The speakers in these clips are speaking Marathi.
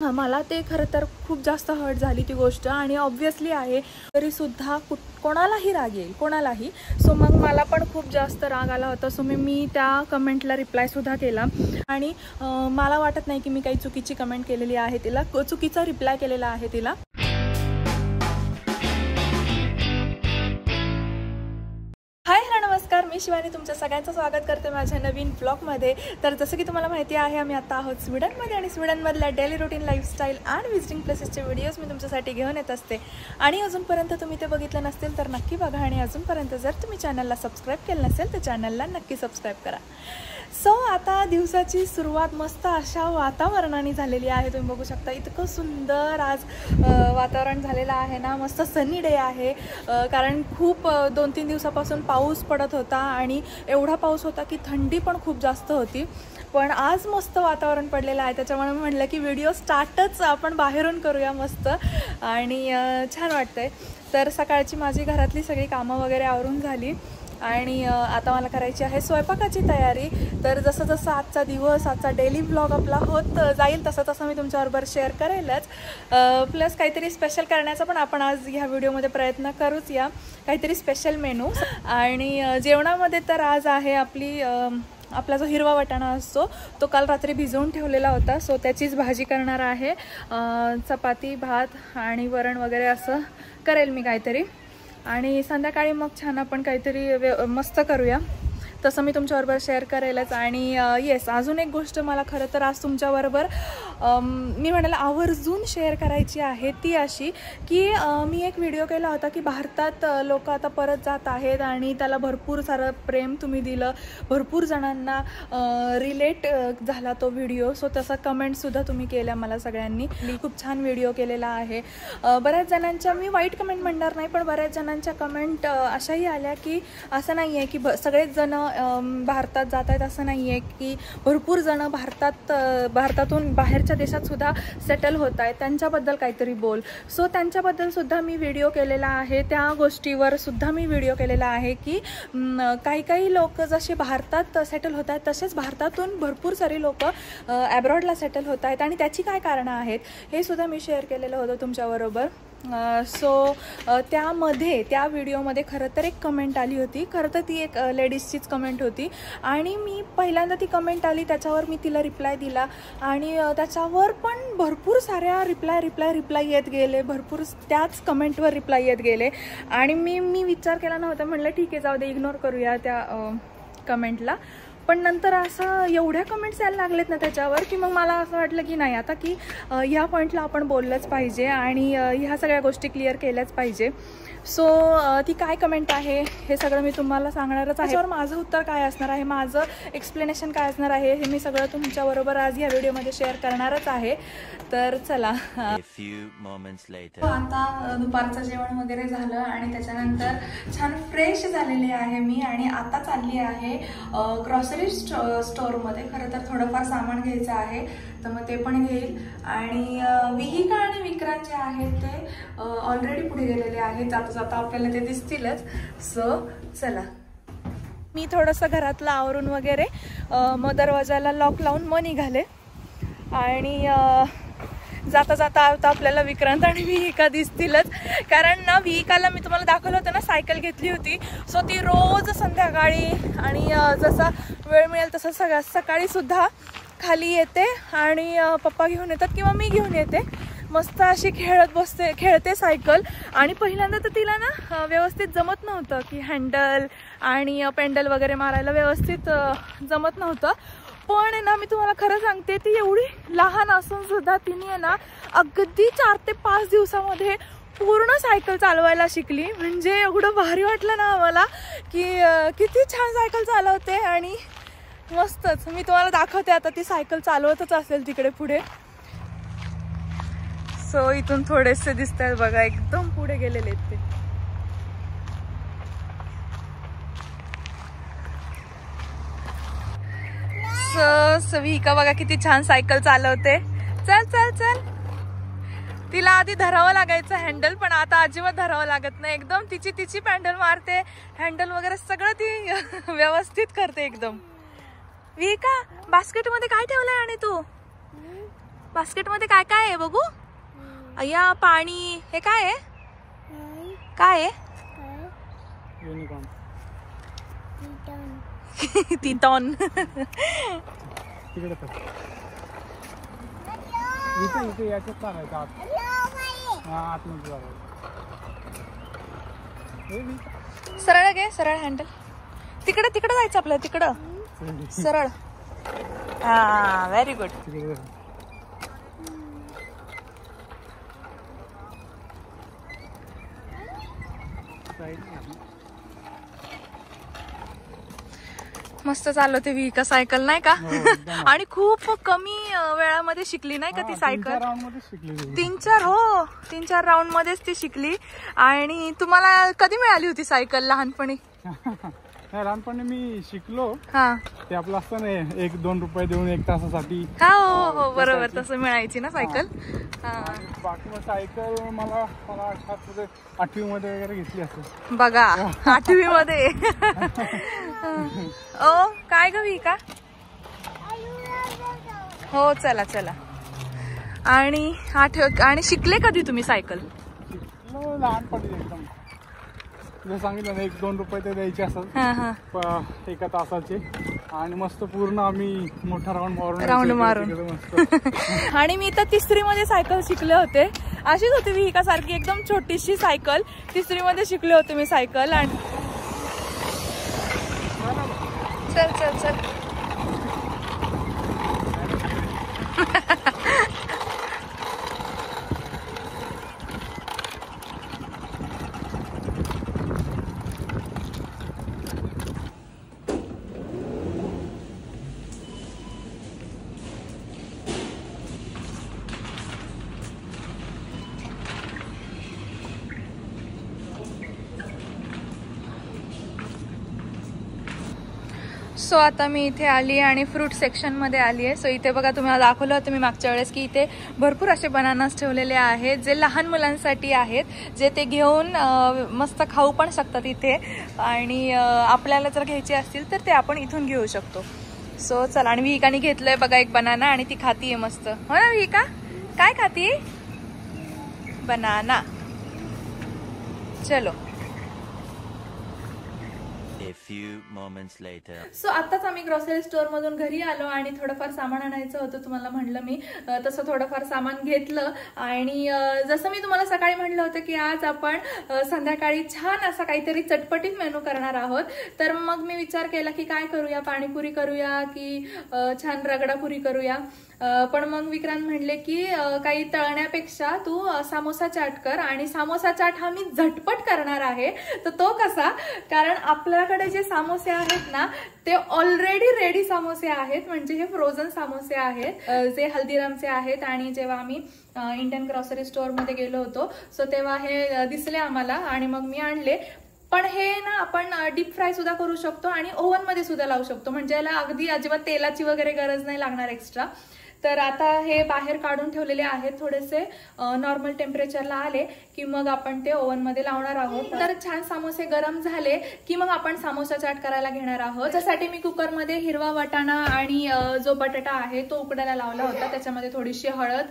मला ते खरं तर खूप जास्त हर्ट झाली ती गोष्ट आणि ऑब्व्हियसली आहे तरीसुद्धा कोणालाही राग येईल कोणालाही. सो मग मला पण खूप जास्त राग आला होता. सो मी त्या कमेंटला रिप्लायसुद्धा केला आणि मला वाटत नाही की मी काही चुकीची कमेंट केलेली आहे तिला, चुकीचा रिप्लाय केलेला आहे तिला. हाय हॅलो नमस्कार, मी शिवानी तुमचं सगळ्यांचं स्वागत करते माझ्या नवीन ब्लॉगमध्ये. तर जसं की तुम्हाला माहिती आहे आम्ही आता आहोत स्वीडनमध्ये आणि स्वीडनमधल्या daily routine lifestyle and visiting प्लेसेसचे व्हिडिओज मी तुमच्यासाठी घेऊन येत असते. आणि अजूनपर्यंत तुम्ही ते बघितलं नसतील तर नक्की बघा आणि अजूनपर्यंत जर तुम्ही चॅनलला सबस्क्राईब केलं नसेल तर चॅनलला नक्की सबस्क्राईब करा. सो आता दिवसाची सुरुवात मस्त अशा वातावरणाने झालेली आहे. तुम्ही बघू शकता इतकं सुंदर आज वातावरण झालेलं आहे ना, मस्त सनी डे आहे. कारण खूप 2-3 दिवसापासून पाऊस पडत होता आणि एवढा पाऊस होता की थंडी पण खूप जास्त होती. पण आज मस्त वातावरण पडलेलं आहे, त्याच्यामुळे मी म्हटलं की व्हिडिओ स्टार्टच आपण बाहेरून करूया मस्त आणि छान वाटतंय. तर सकाळची माझी घरातली सगळी कामं वगैरे आवरून झाली आणि आता मला करायची आहे स्वयंपाकाची तयारी. तर जसं जसं आजचा दिवस आजचा डेली व्लॉग आपला होत जाईल तसं तसं मी तुमच्याबरोबर शेअर करेलच. प्लस काहीतरी स्पेशल करण्याचा पण आपण आज ह्या व्हिडिओमध्ये प्रयत्न करूच या, काहीतरी स्पेशल मेनू. आणि जेवणामध्ये तर आज आहे आपला जो हिरवा वाटाणा असतो तो काल रात्री भिजवून ठेवलेला होता. सो त्याचीच भाजी करणार आहे. चपाती भात आणि वरण वगैरे असं करेल मी काहीतरी. आणि संध्याकाळी मग छान आपण काहीतरी मस्त करूया, तसं मी तुमच्याबरोबर शेअर करेलच. आणि येस, अजून एक गोष्ट मला खरं तर आज तुमच्याबरोबर मी म्हणाला आवर्जून शेअर करायची आहे, ती अशी की मी एक व्हिडिओ केला होता की भारतात लोक आता परत जात आहेत आणि त्याला भरपूर सारं प्रेम तुम्ही दिलं, भरपूर जणांना रिलेट झाला तो व्हिडिओ. सो तसा कमेंटसुद्धा तुम्ही केल्या मला सगळ्यांनी. खूप छान व्हिडिओ केलेला आहे. बऱ्याच जणांच्या, मी वाईट कमेंट म्हणणार नाही, पण बऱ्याच जणांच्या कमेंट अशाही आल्या की असं नाही आहे की सगळेच जण भारतात जात आहेत, असं नाही आहे की भरपूर जण भारतातून बाहेरच्या देशात सुद्धा सेटल होत आहेत, त्यांच्याबद्दल काहीतरी बोल. सो त्यांच्याबद्दल सुद्धा मी व्हिडिओ केलेला आहे, त्या गोष्टीवर सुद्धा मी व्हिडिओ केलेला आहे की काही लोक जसे भारतात सेटल होत आहेत तसेच भारतातून भरपूर सारी लोक ॲब्रॉडला सेटल होत आहेत आणि त्याची काय कारणं आहेत हे सुद्धा मी शेअर केलेलं होतं तुमच्याबरोबर. सो त्या व्हिडिओमध्ये खरं तर एक कमेंट आली होती. खरं तर ती एक लेडीजचीच कमेंट होती आणि मी पहिल्यांदा ती कमेंट आली त्याच्यावर मी तिला रिप्लाय दिला आणि त्याच्यावर पण भरपूर साऱ्या रिप्लाय येत गेले, भरपूर त्याच कमेंटवर रिप्लाय येत गेले. आणि मी विचार केला नव्हता, म्हटलं ठीक आहे जाऊ दे, इग्नोर करूया त्या कमेंटला. पण नंतर असं एवढ्या कमेंट्स यायला लागलेत ना त्याच्यावर की मग मला असं वाटलं की नाही, आता की ह्या पॉईंटला आपण बोललंच पाहिजे आणि ह्या सगळ्या गोष्टी क्लिअर केल्याच पाहिजे. सो ती काय कमेंट आहे हे सगळं मी तुम्हाला सांगणारच आहे. त्याच्यावर माझं उत्तर काय असणार आहे, माझं एक्सप्लेनेशन काय असणार आहे हे मी सगळं तुमच्याबरोबर आज ह्या व्हिडिओमध्ये शेअर करणारच आहे. तर चला, आता दुपारचं जेवण वगैरे झालं आणि त्याच्यानंतर छान फ्रेश झालेले आहे मी आणि आता चालली आहे ग्रॉसरी स्टोअरमध्ये. खरं तर थोडंफार सामान घ्यायचं आहे तर मग ते पण घेईल. आणि विहिका आणि विक्रांत जे आहेत ते ऑलरेडी पुढे गेलेले आहेत, जाता जाता आपल्याला ते दिसतीलच. सो चला, मी थोडंसं घरातलं आवरून वगैरे मग दरवाजाला लॉक लावून मग निघाले. आणि जाता जाता आता आपल्याला विक्रांत आणि विहिका दिसतीलच. कारण ना विहिकाला मी तुम्हाला दाखवलं होतं ना, सायकल घेतली होती. सो ती रोज संध्याकाळी आणि जसा वेळ मिळेल तसं सकाळी सुद्धा खाली येते आणि पप्पा घेऊन येतात किंवा मी घेऊन येते. मस्त अशी खेळते सायकल. आणि पहिल्यांदा तर तिला ना व्यवस्थित जमत नव्हतं की हँडल आणि पेंडल वगैरे मारायला व्यवस्थित जमत नव्हतं. पण ना मी तुम्हाला खरं सांगते, ती एवढी लहान असून सुद्धा तिने ना अगदी 4 ते 5 दिवसामध्ये पूर्ण सायकल चालवायला शिकली. म्हणजे एवढं भारी वाटलं ना आम्हाला की किती छान सायकल चालवते आणि मस्तच. मी तुम्हाला दाखवते आता, ती सायकल चालवतच असेल तिकडे पुढे. सो इथून थोडेसे दिसत आहेत बघा, एकदम पुढे गेलेले आहेत ते. विहिका बघा किती छान सायकल चालवते. चल चल चल, तिला आधी धरावं लागायचं हँडल, पण आता अजिबात धरावं लागत नाही. एकदम तिची पॅन्डल मारते, हँडल वगैरे सगळं ती व्यवस्थित करते एकदम. विहिका, बास्केटमध्ये काय ठेवलंय आणि तू बास्केटमध्ये काय काय आहे बघू? अय्या पाणी. हे काय आहे? काय आहे? युनिकॉर्न. तितॉन. तिकडे तर इथे याच्यात चालायचं आत. हा आतमध्ये चालायचं. सरळ घे, सरळ हँडल. तिकडे तिकडे जायचं आपलं, तिकडं सरळ. हा व्हेरी गुड. मस्त चालवते विहिका सायकल नाही का? आणि खूप कमी वेळामध्ये शिकली नाही का ती सायकल? 3-4 राऊंड मध्येच ती शिकली. आणि तुम्हाला कधी मिळाली होती सायकल? लहानपणी? लहानपणी मी शिकलो. हा ते आपलं असतं ना 1-2 रुपये देऊन 1 तासासाठी. हा हो बरोबर, तसं मिळायची ना सायकल. बाकी मग सायकल मला 8वी मध्ये वगैरे घेतली असेल बघा. 8वी मध्ये. ओ काय ग विका? हो चला चला. आणि शिकले कधी तुम्ही सायकल? शिकलो लहानपणी एकदम. तुला सांगितलं ना 1-2 रुपये ते द्यायचे असतात 1 तासाचे. आणि मस्त पूर्ण आम्ही मोठा राऊंड मारून. आणि मी तर 3री मध्ये सायकल शिकले होते. अशीच होती विहिका सारखी एकदम छोटीशी सायकल. 3री मध्ये शिकले होते मी सायकल. आणि चल चल चल. सो आता मी इथे आली आणि फ्रूट सेक्शन मध्ये आली आहे. सो इथे बघा, तुम्हाला दाखवलं होतं मी मागच्या वेळेस की इथे भरपूर असे बनानास ठेवलेले आहेत जे लहान मुलांसाठी आहेत, जे ते घेऊन मस्त खाऊ पण शकतात इथे. आणि आपल्याला जर घ्यायचे असतील तर ते आपण इथून घेऊ शकतो. सो चला. आणि विहिकाने घेतलंय बघा एक बनाना आणि ती खातीये मस्त. हो ना विहिका? काय खाती? बनाना. चलो. सो आताच आम्ही ग्रॉसरी स्टोअर मधून घरी आलो आणि थोडंफार सामान आणायचं होतं. तुम्हाला म्हणलं मी तसं थोडंफार सामान घेतलं. आणि जसं मी तुम्हाला सकाळी म्हणलं होतं की आज आपण संध्याकाळी छान असा काहीतरी चटपटीत मेनू करणार आहोत. तर मग मी विचार केला की काय करूया, पाणीपुरी करूया की छान रगडापुरी करूया. पण मग विक्रांत म्हणले की काही तळण्यापेक्षा तू समोसा चाट कर. आणि समोसा चाट हा मी झटपट करणार आहे. तर तो कसा? कारण आपल्याकडे जे समोसे आहेत ना ते ऑलरेडी रेडी समोसे आहेत, म्हणजे हे फ्रोझन समोसे आहेत जे हल्दीरामचे आहेत. आणि जेव्हा आम्ही इंडियन ग्रॉसरी स्टोअर मध्ये गेलो होतो सो तेव्हा हे दिसले आम्हाला आणि मग मी आणले. पण हे ना आपण डीप फ्राय सुद्धा करू शकतो आणि ओव्हन मध्ये सुद्धा लावू शकतो, म्हणजे याला अगदी अजिबात तेलाची वगैरे गरज नाही लागणार एक्स्ट्रा. तर आता हे बाहेर काढून ठेवलेले आहेत, थोडेसे नॉर्मल टेम्परेचरला आले की मग आपण ते ओव्हन मध्ये लावणार आहोत. तर छान समोसे गरम झाले की मग आपण समोसा चाट करायला घेणार आहोत. त्यासाठी मी कुकरमध्ये हिरवा वाटाणा आणि जो बटाटा आहे तो उकडायला लावला होता. त्याच्यामध्ये थोडीशी हळद,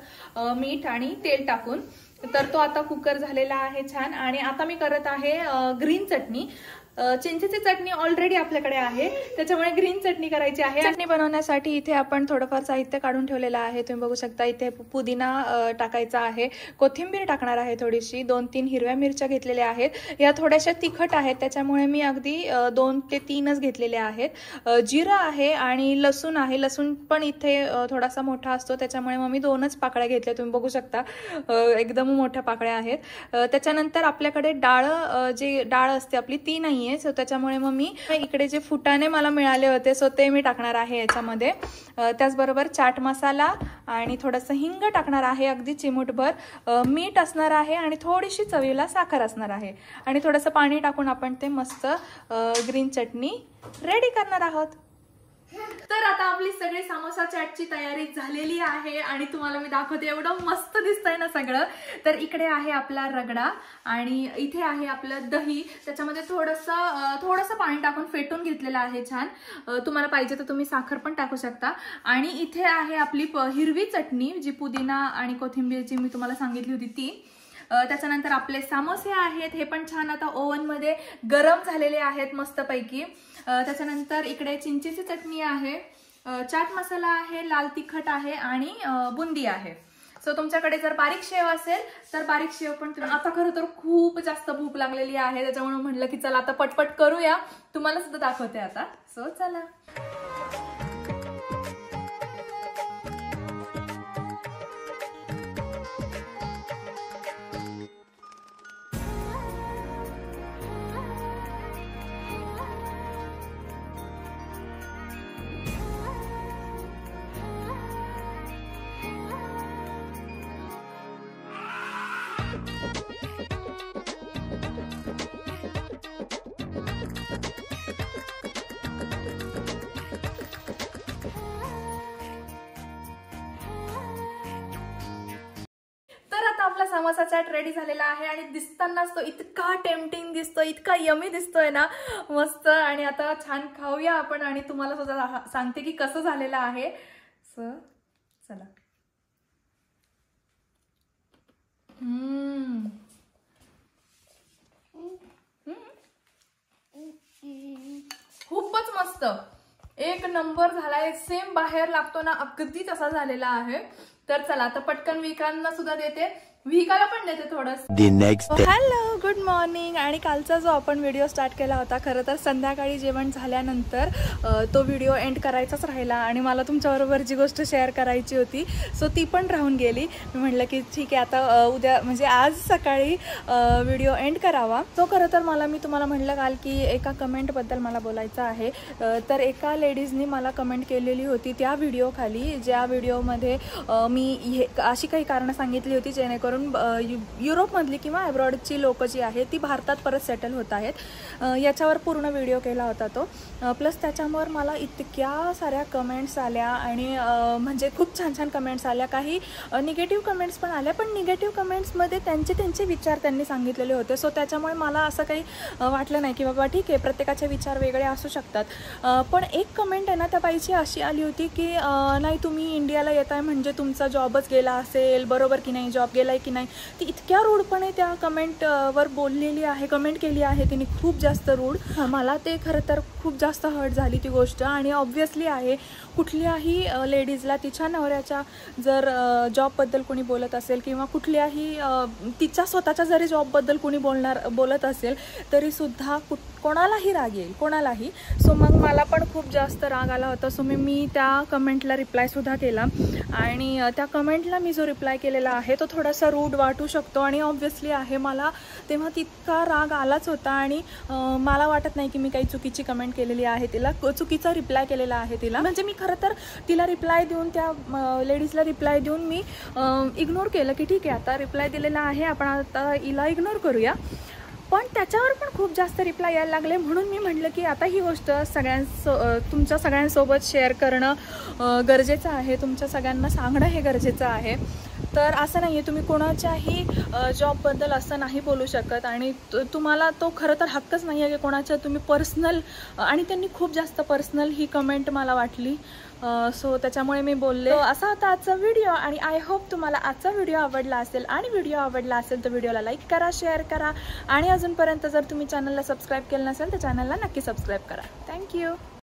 मीठ आणि तेल टाकून. तर तो आता कुकर झालेला आहे छान. आणि आता मी करत आहे ग्रीन चटणी. चिंचेची चटणी ऑलरेडी आपल्याकडे आहे, त्याच्यामुळे ग्रीन चटणी करायची आहे. चटणी बनवण्यासाठी इथे आपण थोडंफार साहित्य काढून ठेवलेलं आहे. तुम्ही बघू शकता इथे पुदिना टाकायचा आहे, कोथिंबीर टाकणार आहे, थोडीशी 2-3 हिरव्या मिरच्या घेतलेल्या आहेत. या थोड्याशा तिखट आहेत त्याच्यामुळे मी अगदी 2 ते 3च घेतलेले आहेत. जिरं आहे आणि लसूण आहे. लसूण पण इथे थोडासा मोठा असतो त्याच्यामुळे मग मी 2च पाकळ्या घेतल्या. तुम्ही बघू शकता एकदम मोठ्या पाकळ्या आहेत. त्याच्यानंतर आपल्याकडे जी डाळ असते आपली ती नाही. सो त्याच्यामुळे मग मी इकडे जे फुटाणे मला मिळाले होते सो ते मी टाकणार आहे याच्यामध्ये. त्याचबरोबर चाट मसाला आणि थोडंसं हिंग टाकणार आहे, अगदी चिमूटभर. मीठ असणार आहे आणि थोडीशी चवीला साखर असणार आहे. आणि थोडंसं पाणी टाकून आपण ते मस्त ग्रीन चटणी रेडी करणार आहोत. तर आता आपली सगळी समोसा चाटची तयारी झालेली आहे आणि तुम्हाला मी दाखवते, एवढं मस्त दिसतंय ना सगळं. तर इकडे आहे आपला रगडा आणि इथे आहे आपलं दही, त्याच्यामध्ये थोडंसं पाणी टाकून फेटून घेतलेलं आहे छान. तुम्हाला पाहिजे तर तुम्ही साखर पण टाकू शकता. आणि इथे आहे आपली हिरवी चटणी, जी पुदिना आणि कोथिंबीरची मी तुम्हाला सांगितली होती ती. त्याच्यानंतर आपले समोसे आहेत, हे पण छान आता ओव्हन मध्ये गरम झालेले आहेत मस्तपैकी. त्याच्यानंतर इकडे चिंचेची चटणी आहे, चाट मसाला आहे, लाल तिखट आहे आणि बुंदी आहे. सो तुमच्याकडे जर बारीक शेव असेल तर बारीक शेव पण तुम्ही. आता खरं तर खूप जास्त भूक लागलेली आहे, त्याच्यामुळे म्हटलं की चला आता पटपट करूया, तुम्हाला सुद्धा दाखवते आता. सो चला. आपला समोसा चाट रेडी झालेला आहे आणि दिसतानाच तो इतका टेम्पटिंग दिसतो, इतका यमी दिसतोय ना, मस्त. आणि आता छान खाऊया आपण आणि तुम्हाला सुद्धा सांगते की कसं झालेलं आहे. सो चला. खूपच मस्त, एक नंबर झालाय. सेम बाहेर लागतो ना अगदी तसा झालेला आहे. तर चला आता पटकन विकांना सुद्धा देते, विकाला पण देते थोडंसं. Hello, good morning. आणि कालचा जो आपण व्हिडिओ स्टार्ट केला होता, खरं तर संध्याकाळी जेवण झाल्यानंतर तो व्हिडिओ एंड करायचाच राहिला आणि मला तुमच्याबरोबर जी गोष्ट शेअर करायची होती सो ती पण राहून गेली. मी म्हटलं की ठीक आहे आता उद्या म्हणजे आज सकाळी व्हिडिओ एंड करावा. तो खरं तर मी तुम्हाला म्हटलं काल की एका कमेंटबद्दल मला बोलायचं आहे. तर एका लेडीजनी मला कमेंट केलेली होती त्या व्हिडिओ खाली, ज्या व्हिडिओमध्ये मी अशी काही कारणं सांगितली होती जेणेकरून युरोपमधली किंवा अब्रॉडची लोक जी आहेत ती भारतात परत सेटल होत आहेत. याच्यावर पूर्ण व्हिडिओ केला होता तो. प्लस त्याच्यावर मला इतक्या साऱ्या कमेंट्स आल्या आणि म्हणजे खूप छान छान कमेंट्स आल्या. काही निगेटिव्ह कमेंट्स पण आल्या, पण निगेटिव्ह कमेंट्समध्ये त्यांचे विचार त्यांनी सांगितलेले होते. सो त्याच्यामुळे मला असं काही वाटलं नाही की बाबा ठीक आहे, प्रत्येकाचे विचार वेगळे असू शकतात. पण एक कमेंट आहे ना त्या बाईची अशी आली होती की नाही तुम्ही इंडियाला येत आहे म्हणजे तुमचा जॉबच गेला असेल, बरोबर की नाही, जॉब गेलाय की नाही. ती इतक्या रूडपणे त्या कमेंटवर बोललेली आहे, कमेंट केली आहे तिने, खूप जास्त रूड. मला ते खरं तर खूप जास्त हर्ट झाली ती गोष्ट. आणि ऑब्व्हियसली आहे कुठल्याही लेडीजला तिच्या नवऱ्याच्या जर जॉबबद्दल कोणी बोलत असेल किंवा कुठल्याही तिच्या स्वतःच्या जरी जॉबबद्दल कोणी बोलत असेल तरीसुद्धा कोणालाही राग येईल, कोणालाही. सो मग मला पण खूप जास्त राग आला होता. सो मी त्या कमेंटला रिप्लायसुद्धा केला आणि त्या कमेंटला मी जो रिप्लाय केलेला आहे तो थोडासा रूड वाटू शकतो आणि ऑब्व्हियसली आहे मला तेव्हा तितका राग आलाच होता. आणि मला वाटत नाही की मी काही चुकीची कमेंट केलेली आहे, तिला चुकीचा रिप्लाय केलेला आहे तिला. म्हणजे मी खरं तर तिला रिप्लाय देऊन, त्या लेडीजला रिप्लाय देऊन मी इग्नोर केलं की ठीक आहे आता रिप्लाय दिलेला आहे, आपण आता हिला इग्नोर करूया. पण त्याच्यावर पण खूप जास्त रिप्लाय यायला लागले, म्हणून मी म्हटलं की आता ही गोष्ट तुमच्या सगळ्यांसोबत शेअर करणं गरजेचं आहे, तुमच्या सगळ्यांना सांगणं हे गरजेचं आहे. तर असं नाही आहे, तुम्ही कोणाच्याही जॉबबद्दल असं नाही बोलू शकत आणि तुम्हाला तो खरं तर हक्कच नाही आहे की कोणाच्या तुम्ही पर्सनल. आणि त्यांनी खूप जास्त पर्सनल ही कमेंट मला वाटली. सो त्याच्यामुळे मी बोलले. असा होता आजचा व्हिडिओ आणि आय होप तुम्हाला आजचा व्हिडिओ आवडला असेल. आणि व्हिडिओ आवडला असेल तर व्हिडिओला लाईक करा, शेअर करा आणि अजूनपर्यंत जर तुम्ही चॅनलला सबस्क्राईब केलं नसेल तर चॅनलला नक्की सबस्क्राईब करा. थँक्यू.